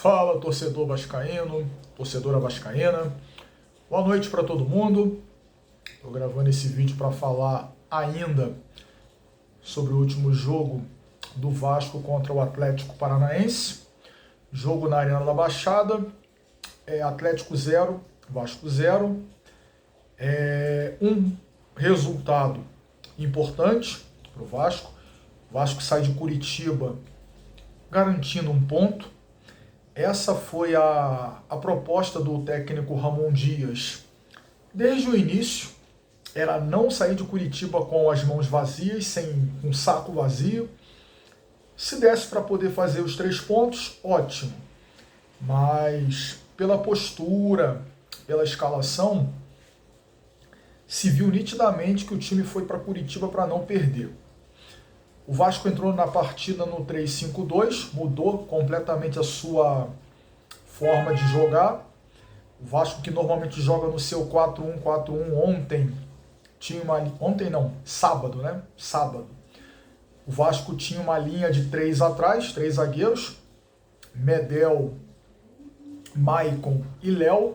Fala, torcedor vascaíno, torcedora vascaína. Boa noite para todo mundo. Estou gravando esse vídeo para falar ainda sobre o último jogo do Vasco contra o Atlético Paranaense. Jogo na Arena da Baixada. Atlético 0, Vasco 0. Um resultado importante para o Vasco. O Vasco sai de Curitiba garantindo um ponto. Essa foi a proposta do técnico Ramon Dias desde o início, era não sair de Curitiba com as mãos vazias, sem um saco vazio. Se desse para poder fazer os 3 pontos, ótimo. Mas pela postura, pela escalação, se viu nitidamente que o time foi para Curitiba para não perder. O Vasco entrou na partida no 3-5-2, mudou completamente a sua forma de jogar. O Vasco, que normalmente joga no seu 4-1-4-1, sábado, né? Sábado. O Vasco tinha uma linha de 3 atrás, 3 zagueiros, Medel, Maicon e Léo,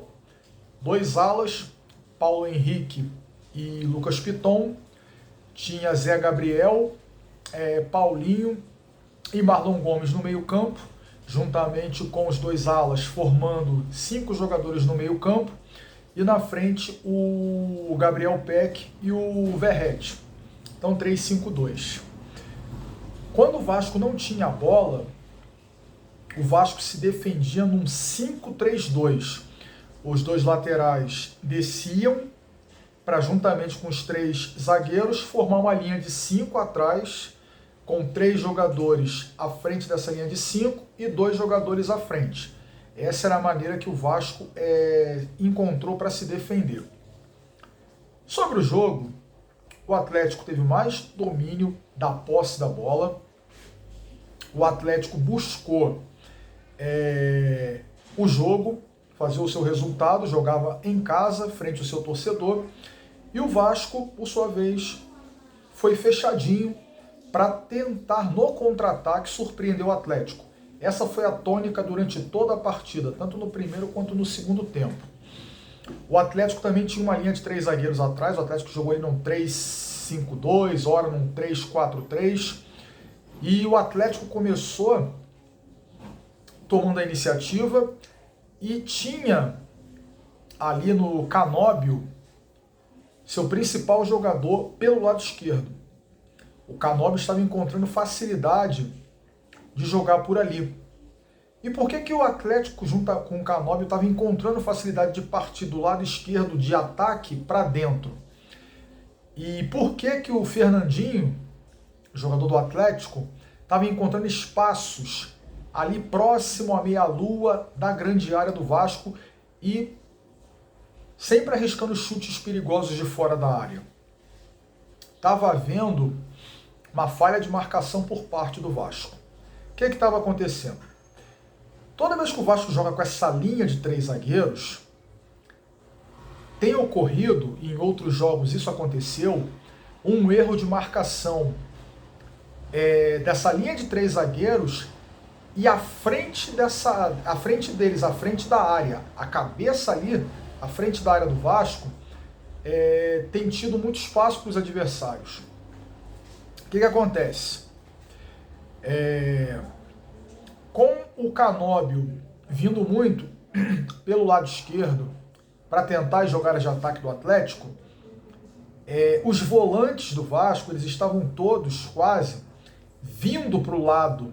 2 alas, Paulo Henrique e Lucas Piton, tinha Zé Gabriel, Paulinho e Marlon Gomes no meio campo, juntamente com os 2 alas, formando 5 jogadores no meio campo, e na frente o Gabriel Peck e o Verrete. Então 3-5-2. Quando o Vasco não tinha a bola, o Vasco se defendia num 5-3-2. Os 2 laterais desciam para, juntamente com os 3 zagueiros, formar uma linha de 5 atrás, com 3 jogadores à frente dessa linha de 5 e 2 jogadores à frente. Essa era a maneira que o Vasco encontrou para se defender. Sobre o jogo, o Atlético teve mais domínio da posse da bola. O Atlético buscou o jogo, fazer o seu resultado, jogava em casa, frente ao seu torcedor. E o Vasco, por sua vez, foi fechadinho para tentar, no contra-ataque, surpreender o Atlético. Essa foi a tônica durante toda a partida, tanto no primeiro quanto no segundo tempo. O Atlético também tinha uma linha de 3 zagueiros atrás, o Atlético jogou aí num 3-5-2, ora num 3-4-3, e o Atlético começou tomando a iniciativa e tinha ali no Canóbio seu principal jogador pelo lado esquerdo. O Canóbio estava encontrando facilidade de jogar por ali. E por que o Atlético, junto com o Canóbio, estava encontrando facilidade de partir do lado esquerdo de ataque para dentro? E por que o Fernandinho, jogador do Atlético, estava encontrando espaços ali próximo à meia-lua da grande área do Vasco e sempre arriscando chutes perigosos de fora da área? Estava havendo uma falha de marcação por parte do Vasco. O que estava acontecendo? Toda vez que o Vasco joga com essa linha de 3 zagueiros, tem ocorrido, e em outros jogos isso aconteceu, um erro de marcação dessa linha de 3 zagueiros e a frente deles, a frente da área, a cabeça ali, a frente da área do Vasco, tem tido muito espaço para os adversários. O que acontece? Com o Canóbio vindo muito pelo lado esquerdo para tentar as jogadas de ataque do Atlético, os volantes do Vasco, eles estavam todos quase vindo para o lado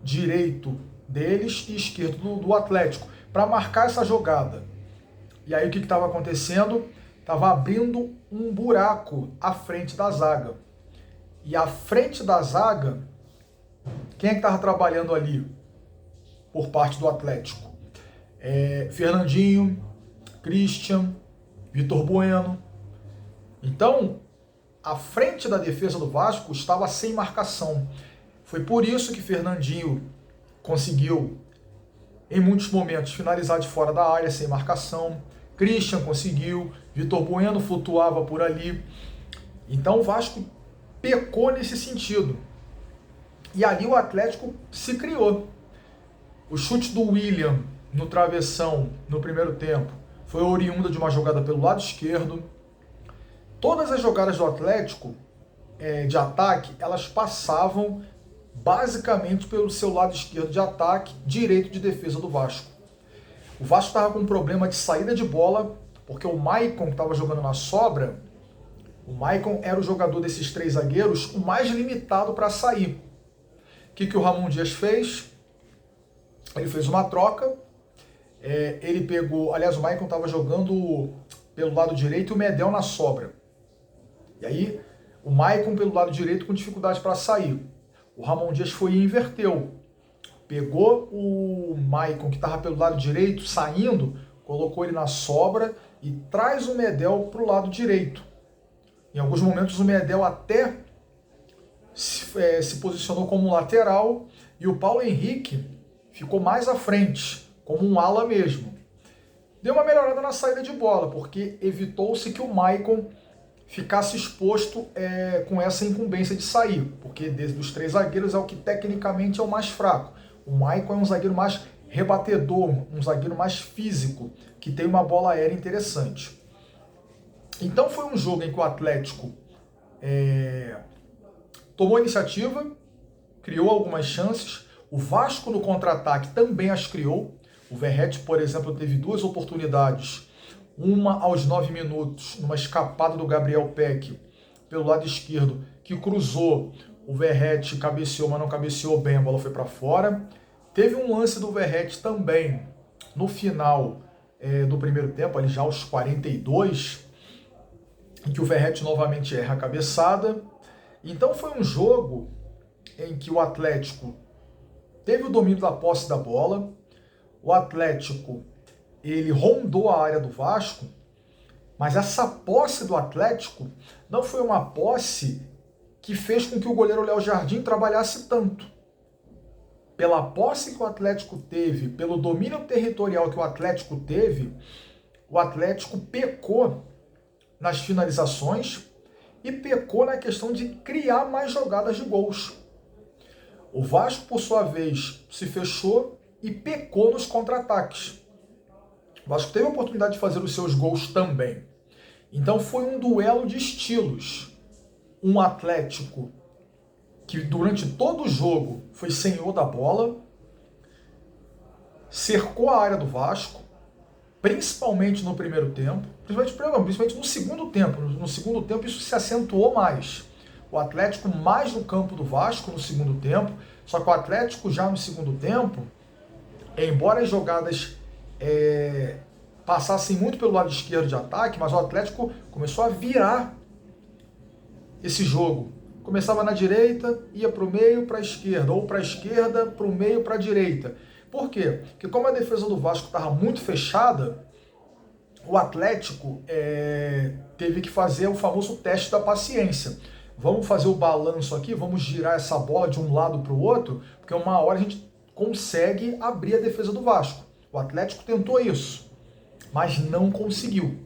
direito deles e esquerdo do Atlético para marcar essa jogada. E aí o que estava acontecendo? Estava abrindo um buraco à frente da zaga. E à frente da zaga, quem que estava trabalhando ali por parte do Atlético? Fernandinho, Christian, Vitor Bueno. Então, a frente da defesa do Vasco estava sem marcação. Foi por isso que Fernandinho conseguiu, em muitos momentos, finalizar de fora da área sem marcação. Christian conseguiu, Vitor Bueno flutuava por ali. Então o Vasco pecou nesse sentido. E ali o Atlético se criou. O chute do William no travessão no primeiro tempo foi oriunda de uma jogada pelo lado esquerdo. Todas as jogadas do Atlético de ataque, elas passavam basicamente pelo seu lado esquerdo de ataque, direito de defesa do Vasco. O Vasco estava com um problema de saída de bola, porque o Maicon, que estava jogando na sobra, o Maicon era o jogador desses três zagueiros o mais limitado para sair. O que o Ramon Dias fez? Ele fez uma troca, ele pegou... Aliás, o Maicon estava jogando pelo lado direito e o Medel na sobra. E aí, o Maicon pelo lado direito com dificuldade para sair. O Ramon Dias foi e inverteu. Pegou o Maicon, que estava pelo lado direito, saindo, colocou ele na sobra e traz o Medel para o lado direito. Em alguns momentos o Medel até se posicionou como um lateral e o Paulo Henrique ficou mais à frente, como um ala mesmo. Deu uma melhorada na saída de bola, porque evitou-se que o Maicon ficasse exposto com essa incumbência de sair, porque dos três zagueiros é o que tecnicamente é o mais fraco. O Maicon é um zagueiro mais rebatedor, um zagueiro mais físico, que tem uma bola aérea interessante. Então foi um jogo em que o Atlético tomou a iniciativa, criou algumas chances. O Vasco no contra-ataque também as criou. O Verratti, por exemplo, teve duas oportunidades. Uma aos 9 minutos, numa escapada do Gabriel Peck pelo lado esquerdo, que cruzou. O Verratti cabeceou, mas não cabeceou bem, a bola foi para fora. Teve um lance do Verratti também no final do primeiro tempo, ali já aos 42, em que o Verratti novamente erra a cabeçada. Então foi um jogo em que o Atlético teve o domínio da posse da bola, o Atlético ele rondou a área do Vasco, mas essa posse do Atlético não foi uma posse que fez com que o goleiro Léo Jardim trabalhasse tanto. Pela posse que o Atlético teve, pelo domínio territorial que o Atlético teve, o Atlético pecou nas finalizações e pecou na questão de criar mais jogadas de gols. O Vasco, por sua vez, se fechou e pecou nos contra-ataques. O Vasco teve a oportunidade de fazer os seus gols também. Então foi um duelo de estilos. Um Atlético que durante todo o jogo foi senhor da bola, cercou a área do Vasco, principalmente no primeiro tempo, principalmente no segundo tempo. No segundo tempo isso se acentuou mais. O Atlético mais no campo do Vasco no segundo tempo, só que o Atlético já no segundo tempo, embora as jogadas passassem muito pelo lado esquerdo de ataque, mas o Atlético começou a virar esse jogo. Começava na direita, ia para o meio, para a esquerda, ou para a esquerda, para o meio, para a direita. Por quê? Porque como a defesa do Vasco estava muito fechada, o Atlético teve que fazer o famoso teste da paciência. Vamos fazer o balanço aqui, vamos girar essa bola de um lado para o outro, porque uma hora a gente consegue abrir a defesa do Vasco. O Atlético tentou isso, mas não conseguiu.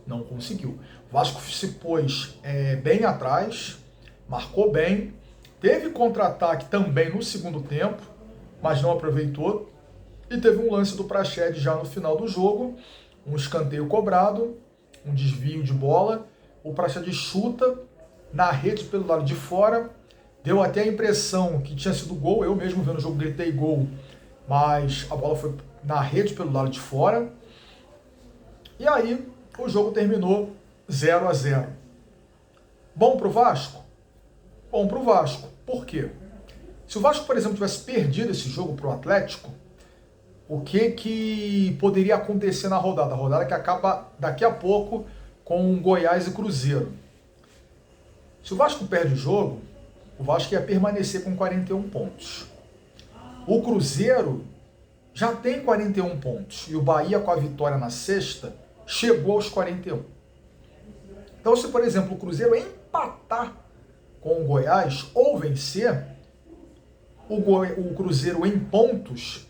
Não conseguiu. O Vasco se pôs bem atrás, marcou bem, teve contra-ataque também no segundo tempo, mas não aproveitou. E teve um lance do Praxedes já no final do jogo, um escanteio cobrado, um desvio de bola. O Praxedes chuta na rede pelo lado de fora. Deu até a impressão que tinha sido gol. Eu mesmo vendo o jogo gritei gol, mas a bola foi na rede pelo lado de fora. E aí o jogo terminou 0-0. Bom pro Vasco? Bom pro Vasco. Por quê? Se o Vasco, por exemplo, tivesse perdido esse jogo pro Atlético, o que poderia acontecer na rodada? A rodada que acaba daqui a pouco com Goiás e Cruzeiro. Se o Vasco perde o jogo, o Vasco ia permanecer com 41 pontos. O Cruzeiro já tem 41 pontos e o Bahia, com a vitória na sexta, chegou aos 41. Então, se, por exemplo, o Cruzeiro empatar com o Goiás ou vencer, o Cruzeiro em pontos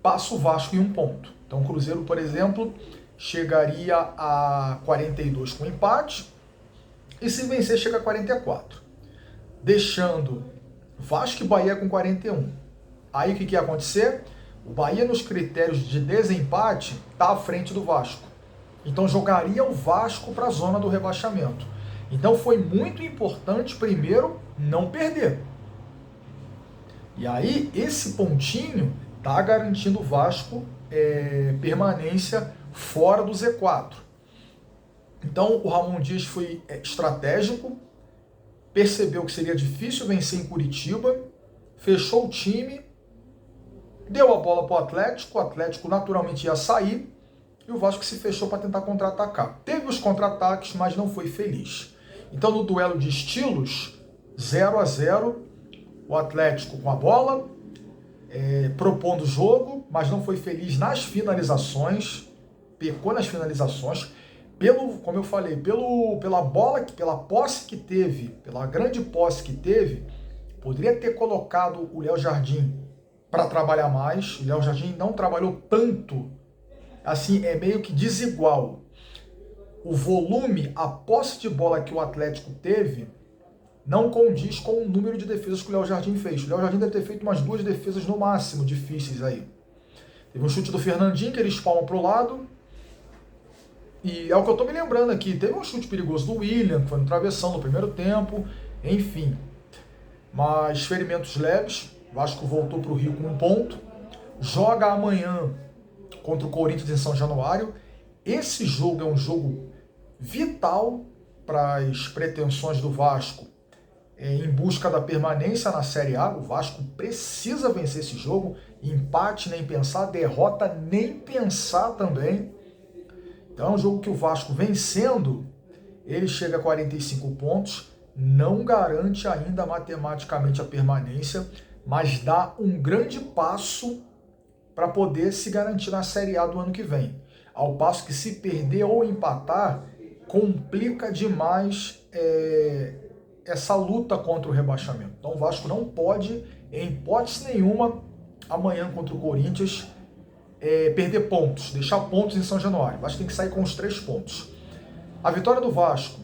passa o Vasco em 1 ponto. Então, o Cruzeiro, por exemplo, chegaria a 42 com empate e, se vencer, chega a 44. Deixando Vasco e Bahia com 41. Aí o que ia acontecer? O Bahia, nos critérios de desempate, está à frente do Vasco. Então jogaria o Vasco para a zona do rebaixamento. Então foi muito importante, primeiro, não perder. E aí, esse pontinho está garantindo o Vasco permanência fora do Z4. Então o Ramon Dias foi estratégico, percebeu que seria difícil vencer em Curitiba, fechou o time, deu a bola para o Atlético naturalmente ia sair, e o Vasco se fechou para tentar contra-atacar. Teve os contra-ataques, mas não foi feliz. Então no duelo de estilos, 0-0, o Atlético com a bola, propondo o jogo, mas não foi feliz nas finalizações, pecou nas finalizações, como eu falei, pela bola, pela posse que teve, pela grande posse que teve, poderia ter colocado o Léo Jardim para trabalhar mais. O Léo Jardim não trabalhou tanto, assim, é meio que desigual. O volume, a posse de bola que o Atlético teve, não condiz com o número de defesas que o Léo Jardim fez. O Léo Jardim deve ter feito umas 2 defesas no máximo, difíceis aí. Teve um chute do Fernandinho, que ele espalma para o lado. E é o que eu estou me lembrando aqui. Teve um chute perigoso do William, que foi no travessão no primeiro tempo. Enfim. Mas ferimentos leves. O Vasco voltou para o Rio com 1 ponto. Joga amanhã contra o Corinthians em São Januário. Esse jogo é um jogo vital para as pretensões do Vasco em busca da permanência na Série A. O Vasco precisa vencer esse jogo. Empate nem pensar, derrota nem pensar também. Então é um jogo que o Vasco vencendo, ele chega a 45 pontos, não garante ainda matematicamente a permanência, mas dá um grande passo para poder se garantir na Série A do ano que vem. Ao passo que se perder ou empatar, complica demais essa luta contra o rebaixamento. Então o Vasco não pode, em hipótese nenhuma, amanhã contra o Corinthians, perder pontos, deixar pontos em São Januário. O Vasco tem que sair com os 3 pontos. A vitória do Vasco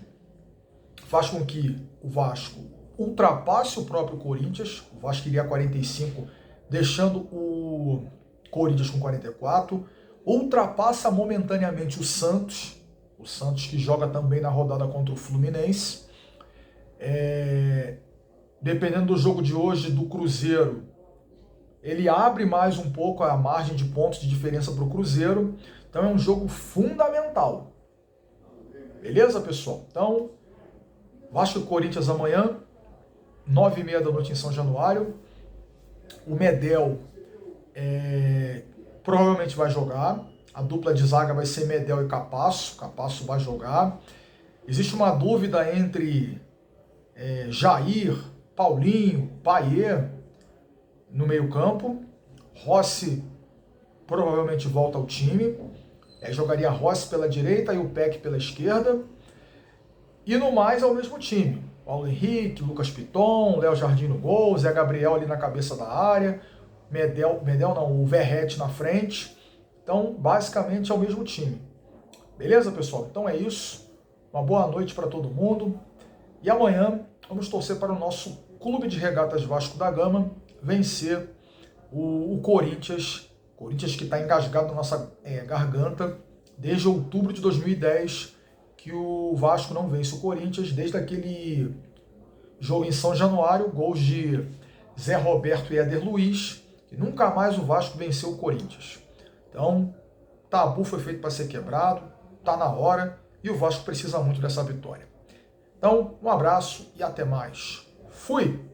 faz com que o Vasco ultrapasse o próprio Corinthians. O Vasco iria a 45, deixando o Corinthians com 44. Ultrapassa momentaneamente o Santos que joga também na rodada contra o Fluminense. Dependendo do jogo de hoje do Cruzeiro, ele abre mais um pouco a margem de pontos de diferença para o Cruzeiro. Então é um jogo fundamental. Beleza, pessoal? Então, Vasco e Corinthians amanhã, 9h30 da noite em São Januário. O Medel provavelmente vai jogar. A dupla de zaga vai ser Medel e Capasso. Capasso vai jogar. Existe uma dúvida entre Jair, Paulinho, Payet no meio-campo. Rossi provavelmente volta ao time. Jogaria Rossi pela direita e o Peck pela esquerda. E no mais é o mesmo time. Paulo Henrique, Lucas Piton, Léo Jardim no gol, Zé Gabriel ali na cabeça da área, o Verrete na frente. Então, basicamente é o mesmo time. Beleza, pessoal? Então é isso. Uma boa noite para todo mundo. E amanhã vamos torcer para o nosso Clube de Regatas Vasco da Gama vencer o Corinthians. Corinthians que está engasgado na nossa garganta desde outubro de 2010, que o Vasco não vence o Corinthians, desde aquele jogo em São Januário, gols de Zé Roberto e Éder Luiz, que nunca mais o Vasco venceu o Corinthians. Então, tabu foi feito para ser quebrado, está na hora, e o Vasco precisa muito dessa vitória. Então, um abraço e até mais. Fui!